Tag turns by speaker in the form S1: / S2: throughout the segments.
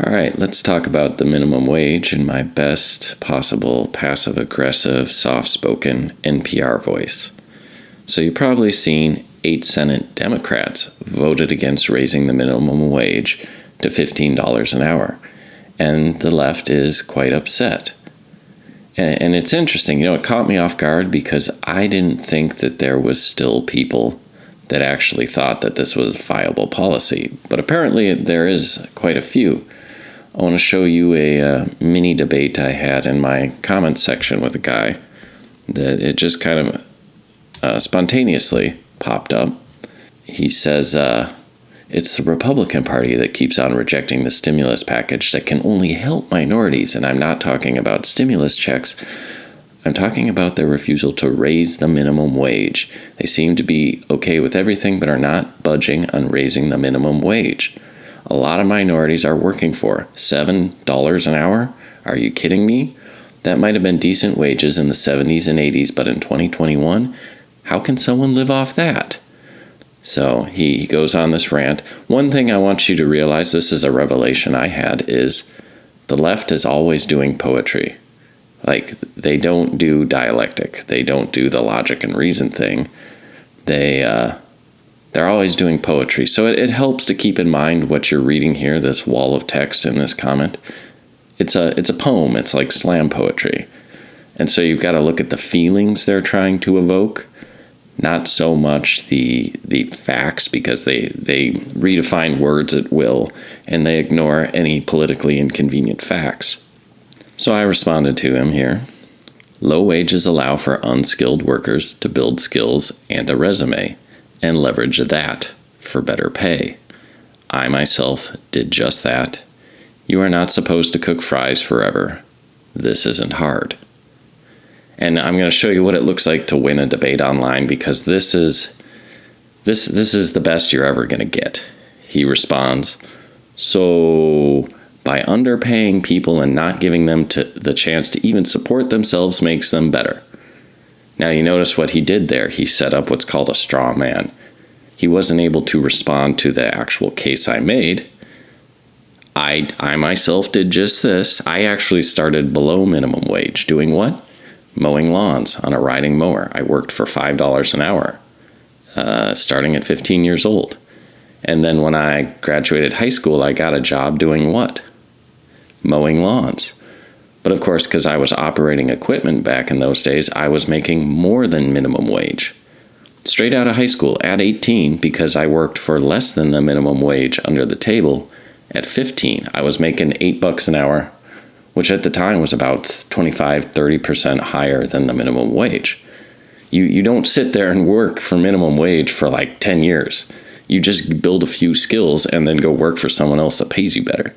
S1: All right, let's talk about the minimum wage in my best possible passive-aggressive, soft-spoken NPR voice. So you've probably seen 8 Senate Democrats voted against raising the minimum wage to $15 an hour, and the left is quite upset. And it's interesting, it caught me off guard because I didn't think that there was still people that actually thought that this was viable policy, but apparently there is quite a few. I want to show you a mini debate I had in my comments section with a guy that it just kind of spontaneously popped up. He says, it's the Republican Party that keeps on rejecting the stimulus package that can only help minorities. And I'm not talking about stimulus checks. I'm talking about their refusal to raise the minimum wage. They seem to be okay with everything, but are not budging on raising the minimum wage. A lot of minorities are working for $7 an hour. Are you kidding me? That might have been decent wages in the 70s and 80s, but in 2021, how can someone live off that? So he goes on this rant. One thing I want you to realize, this is a revelation I had, is the left is always doing poetry. Like, they don't do dialectic. They don't do the logic and reason thing. They're always doing poetry. So it helps to keep in mind what you're reading here, this wall of text in this comment. It's a poem. It's like slam poetry. And so you've got to look at the feelings they're trying to evoke, not so much the facts, because they redefine words at will and they ignore any politically inconvenient facts. So I responded to him here. Low wages allow for unskilled workers to build skills and a resume and leverage that for better pay. I myself did just that. You are not supposed to cook fries forever. This isn't hard. And I'm going to show you what it looks like to win a debate online, because this is the best you're ever going to get. He responds, so by underpaying people and not giving them the chance to even support themselves makes them better. Now you notice what he did there. He set up what's called a straw man. He wasn't able to respond to the actual case I made. I myself did just this. I actually started below minimum wage. Doing what? Mowing lawns on a riding mower. I worked for $5 an hour, starting at 15 years old. And then when I graduated high school, I got a job doing what? Mowing lawns. But of course, because I was operating equipment back in those days, I was making more than minimum wage. Straight out of high school at 18, because I worked for less than the minimum wage under the table, at 15, I was making $8 an hour, which at the time was about 25-30% higher than the minimum wage. You don't sit there and work for minimum wage for like 10 years. You just build a few skills and then go work for someone else that pays you better.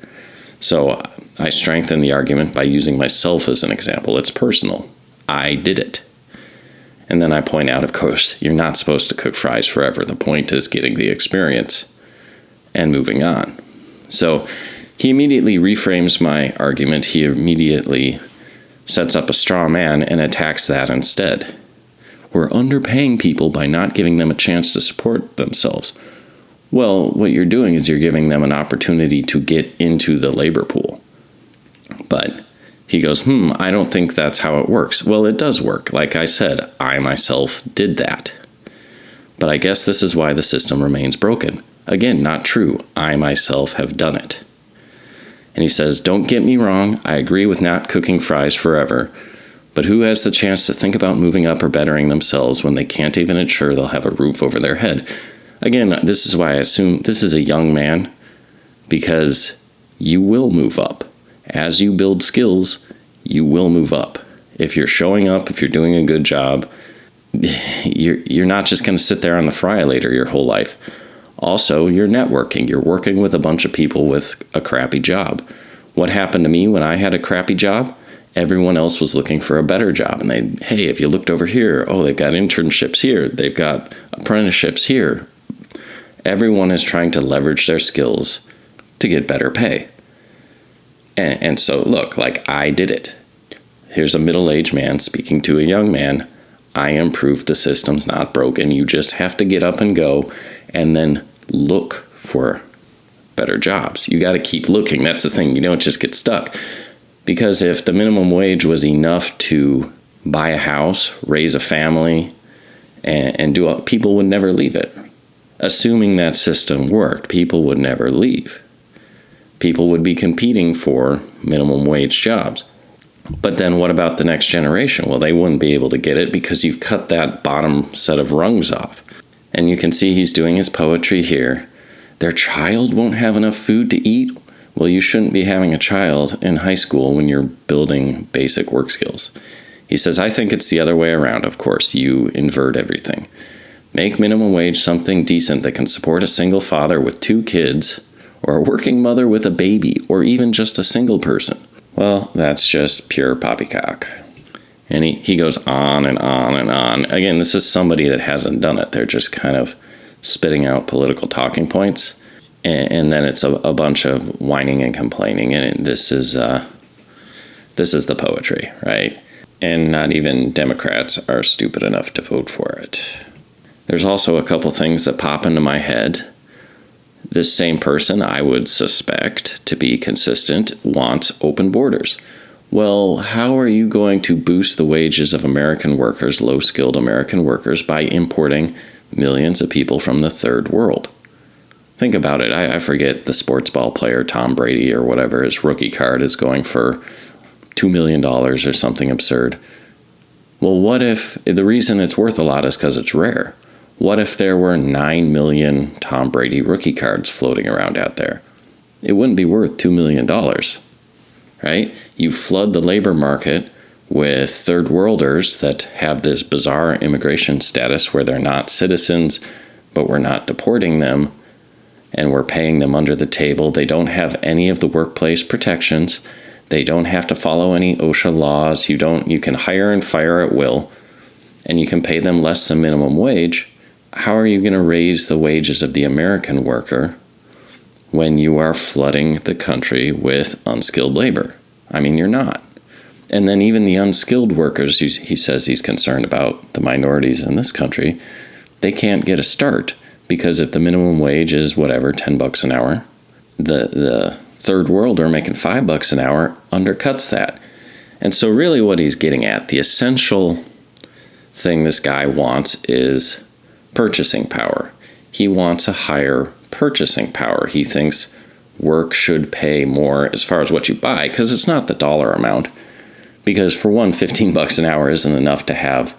S1: So I strengthen the argument by using myself as an example. It's personal. I did it. And then I point out, of course, you're not supposed to cook fries forever. The point is getting the experience and moving on. So he immediately reframes my argument. He immediately sets up a straw man and attacks that instead. We're underpaying people by not giving them a chance to support themselves. Well, what you're doing is you're giving them an opportunity to get into the labor pool. But he goes, I don't think that's how it works. Well, it does work. Like I said, I myself did that. But I guess this is why the system remains broken. Again, not true. I myself have done it. And he says, don't get me wrong. I agree with not cooking fries forever. But who has the chance to think about moving up or bettering themselves when they can't even ensure they'll have a roof over their head? Again, this is why I assume this is a young man, because you will move up. As you build skills, you will move up. If you're showing up, if you're doing a good job, you're not just going to sit there on the fry later your whole life. Also, you're networking. You're working with a bunch of people with a crappy job. What happened to me when I had a crappy job? Everyone else was looking for a better job. And hey, if you looked over here, they've got internships here. They've got apprenticeships here. Everyone is trying to leverage their skills to get better pay. And so, look, like I did it. Here's a middle-aged man speaking to a young man. I am proof the system's not broken. You just have to get up and go and then look for better jobs. You got to keep looking. That's the thing. You don't just get stuck. Because if the minimum wage was enough to buy a house, raise a family, and people would never leave it. Assuming that system worked, people would never leave. People would be competing for minimum wage jobs. But then what about the next generation? Well, they wouldn't be able to get it because you've cut that bottom set of rungs off. And you can see he's doing his poetry here. Their child won't have enough food to eat? Well, you shouldn't be having a child in high school when you're building basic work skills. He says, I think it's the other way around, of course. You invert everything. Make minimum wage something decent that can support a single father with 2 kids, or a working mother with a baby, or even just a single person. Well, that's just pure poppycock. And he goes on and on and on. Again, this is somebody that hasn't done it. They're just kind of spitting out political talking points. And then it's a bunch of whining and complaining. And this is the poetry, right? And not even Democrats are stupid enough to vote for it. There's also a couple things that pop into my head. This same person, I would suspect, to be consistent, wants open borders. Well, how are you going to boost the wages of American workers, low-skilled American workers, by importing millions of people from the third world? Think about it. I forget the sports ball player, Tom Brady or whatever, his rookie card is going for $2 million or something absurd. Well, what if the reason it's worth a lot is because it's rare? What if there were 9 million Tom Brady rookie cards floating around out there? It wouldn't be worth $2 million, right? You flood the labor market with third worlders that have this bizarre immigration status where they're not citizens, but we're not deporting them, and we're paying them under the table. They don't have any of the workplace protections. They don't have to follow any OSHA laws. You can hire and fire at will, and you can pay them less than minimum wage. How are you going to raise the wages of the American worker when you are flooding the country with unskilled labor? I mean, you're not. And then even the unskilled workers, he says he's concerned about the minorities in this country, they can't get a start because if the minimum wage is whatever, $10 an hour, the third worlder making $5 an hour undercuts that. And so really what he's getting at, the essential thing this guy wants is purchasing power. He wants a higher purchasing power. He thinks work should pay more as far as what you buy, because it's not the dollar amount. Because for one, $15 an hour isn't enough to have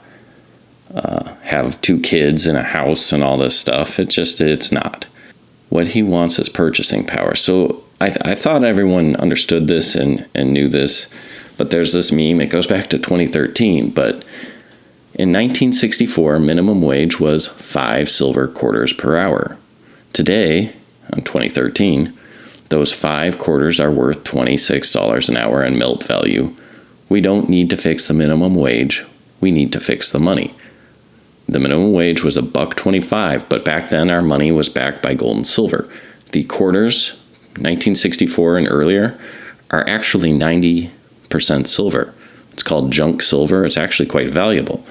S1: 2 kids in a house and all this stuff. It's not. What he wants is purchasing power. So I thought everyone understood this and knew this, but there's this meme. It goes back to 2013, but in 1964, minimum wage was 5 silver quarters per hour. Today, in 2013, those 5 quarters are worth $26 an hour in melt value. We don't need to fix the minimum wage. We need to fix the money. The minimum wage was $1.25, but back then our money was backed by gold and silver. The quarters, 1964 and earlier, are actually 90% silver. It's called junk silver. It's actually quite valuable.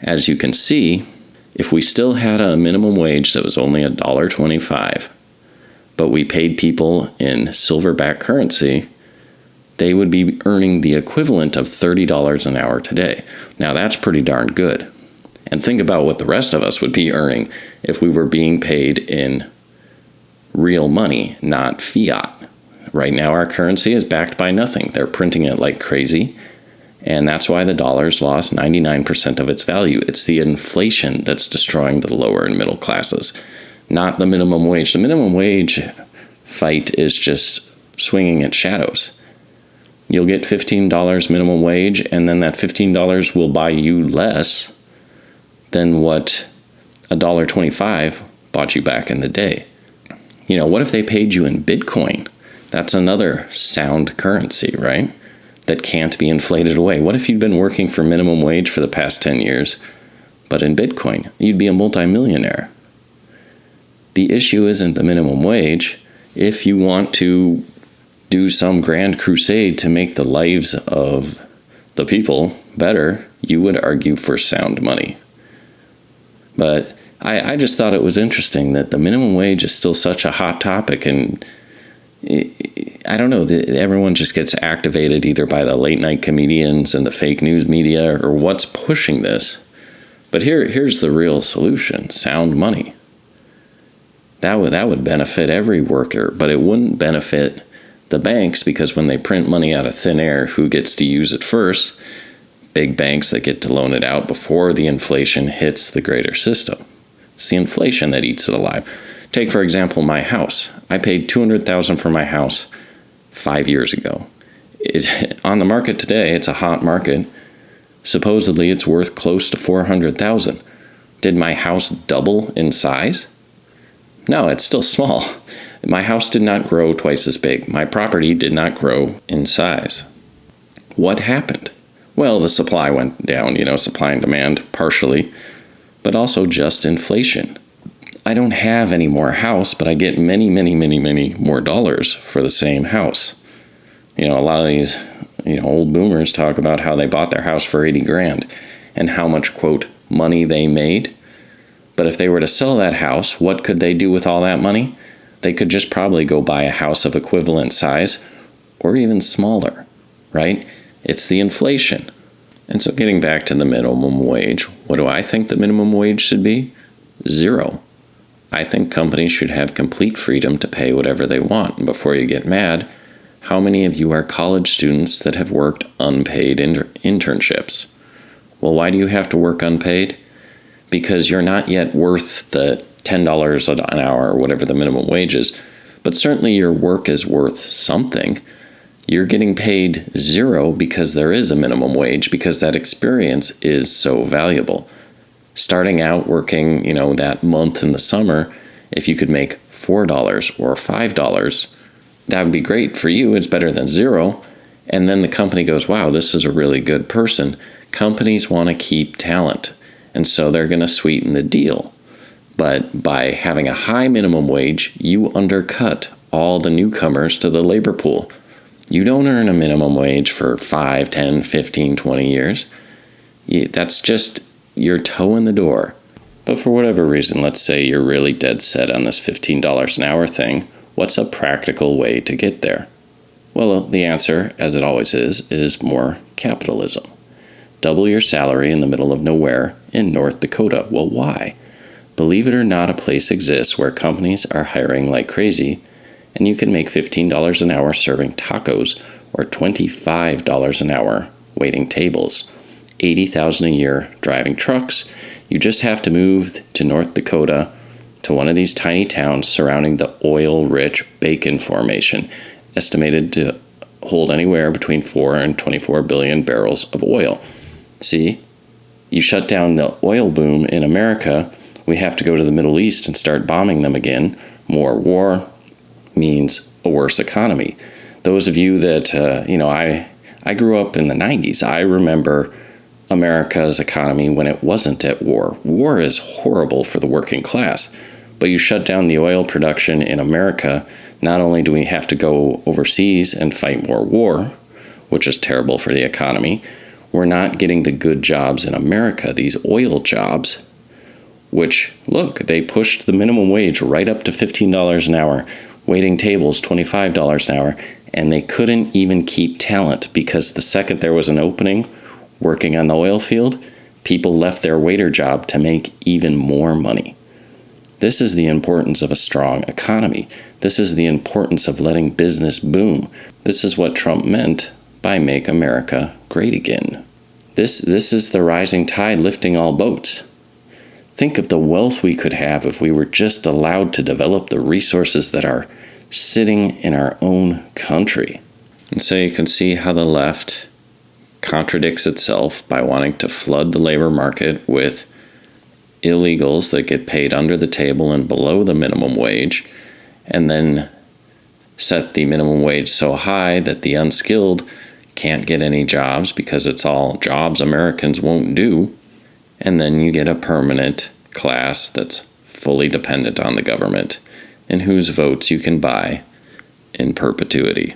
S1: As you can see, if we still had a minimum wage that was only $1.25, but we paid people in silver-backed currency, they would be earning the equivalent of $30 an hour today. Now that's pretty darn good. And think about what the rest of us would be earning if we were being paid in real money, not fiat. Right now our currency is backed by nothing. They're printing it like crazy. And that's why the dollar's lost 99% of its value. It's the inflation that's destroying the lower and middle classes, not the minimum wage. The minimum wage fight is just swinging its shadows. You'll get $15 minimum wage, and then that $15 will buy you less than what $1.25 bought you back in the day. What if they paid you in Bitcoin? That's another sound currency, right? That can't be inflated away. What if you'd been working for minimum wage for the past 10 years, but in Bitcoin? You'd be a multimillionaire. The issue isn't the minimum wage. If you want to do some grand crusade to make the lives of the people better, you would argue for sound money. But I just thought it was interesting that the minimum wage is still such a hot topic, and I don't know, everyone just gets activated either by the late night comedians and the fake news media or what's pushing this. But here's the real solution: sound money. That would benefit every worker, but it wouldn't benefit the banks, because when they print money out of thin air, who gets to use it first? Big banks that get to loan it out before the inflation hits the greater system. It's the inflation that eats it alive. Take, for example, my house. I paid $200,000 for my house 5 years ago. On the market today, it's a hot market. Supposedly, it's worth close to $400,000. Did my house double in size? No, it's still small. My house did not grow twice as big. My property did not grow in size. What happened? Well, the supply went down, supply and demand partially, but also just inflation. I don't have any more house, but I get many, many, many, many more dollars for the same house. A lot of these, old boomers talk about how they bought their house for 80 grand and how much, quote, money they made. But if they were to sell that house, what could they do with all that money? They could just probably go buy a house of equivalent size or even smaller, right? It's the inflation. And so getting back to the minimum wage, what do I think the minimum wage should be? 0. I think companies should have complete freedom to pay whatever they want. And before you get mad, how many of you are college students that have worked unpaid internships? Well, why do you have to work unpaid? Because you're not yet worth the $10 an hour or whatever the minimum wage is, but certainly your work is worth something. You're getting paid 0 because there is a minimum wage, because that experience is so valuable. Starting out working, that month in the summer, if you could make $4 or $5, that would be great for you. It's better than 0. And then the company goes, wow, this is a really good person. Companies want to keep talent, and so they're going to sweeten the deal. But by having a high minimum wage, you undercut all the newcomers to the labor pool. You don't earn a minimum wage for 5, 10, 15, 20 years. That's just your toe in the door. But for whatever reason, let's say you're really dead set on this $15 an hour thing. What's a practical way to get there? Well, the answer, as it always is more capitalism. Double your salary in the middle of nowhere in North Dakota. Well, why? Believe it or not, a place exists where companies are hiring like crazy, and you can make $15 an hour serving tacos or $25 an hour waiting tables. $80,000 a year driving trucks. You just have to move to North Dakota to one of these tiny towns surrounding the oil-rich Bacon Formation, estimated to hold anywhere between 4 and 24 billion barrels of oil. See, you shut down the oil boom in America, we have to go to the Middle East and start bombing them again. More war means a worse economy. Those of you that, I grew up in the 90s. I remember America's economy when it wasn't at war. War is horrible for the working class, but you shut down the oil production in America, not only do we have to go overseas and fight more war, which is terrible for the economy, we're not getting the good jobs in America, these oil jobs, which, look, they pushed the minimum wage right up to $15 an hour, waiting tables $25 an hour, and they couldn't even keep talent because the second there was an opening working on the oil field, people left their waiter job to make even more money. This is the importance of a strong economy. This is the importance of letting business boom. This is what Trump meant by Make America Great Again. This is the rising tide lifting all boats. Think of the wealth we could have if we were just allowed to develop the resources that are sitting in our own country. And so you can see how the left contradicts itself by wanting to flood the labor market with illegals that get paid under the table and below the minimum wage, and then set the minimum wage so high that the unskilled can't get any jobs because it's all jobs Americans won't do. And then you get a permanent class that's fully dependent on the government and whose votes you can buy in perpetuity.